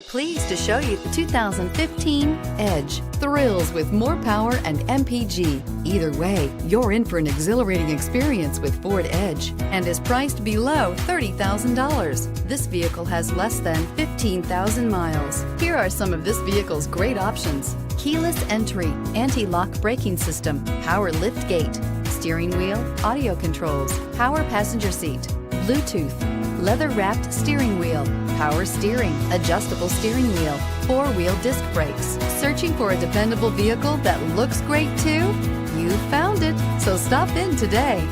Pleased to show you the 2015 Edge. Thrills with more power and MPG. Either way, you're in for an exhilarating experience with Ford Edge and is priced below $30,000. This vehicle has less than 15,000 miles. Here are some of this vehicle's great options: keyless entry, anti-lock braking system, power lift gate, steering wheel audio controls, power passenger seat, Bluetooth, leather-wrapped steering wheel, power steering, adjustable steering wheel, four-wheel disc brakes. Searching for a dependable vehicle that looks great too? You found it, so stop in today.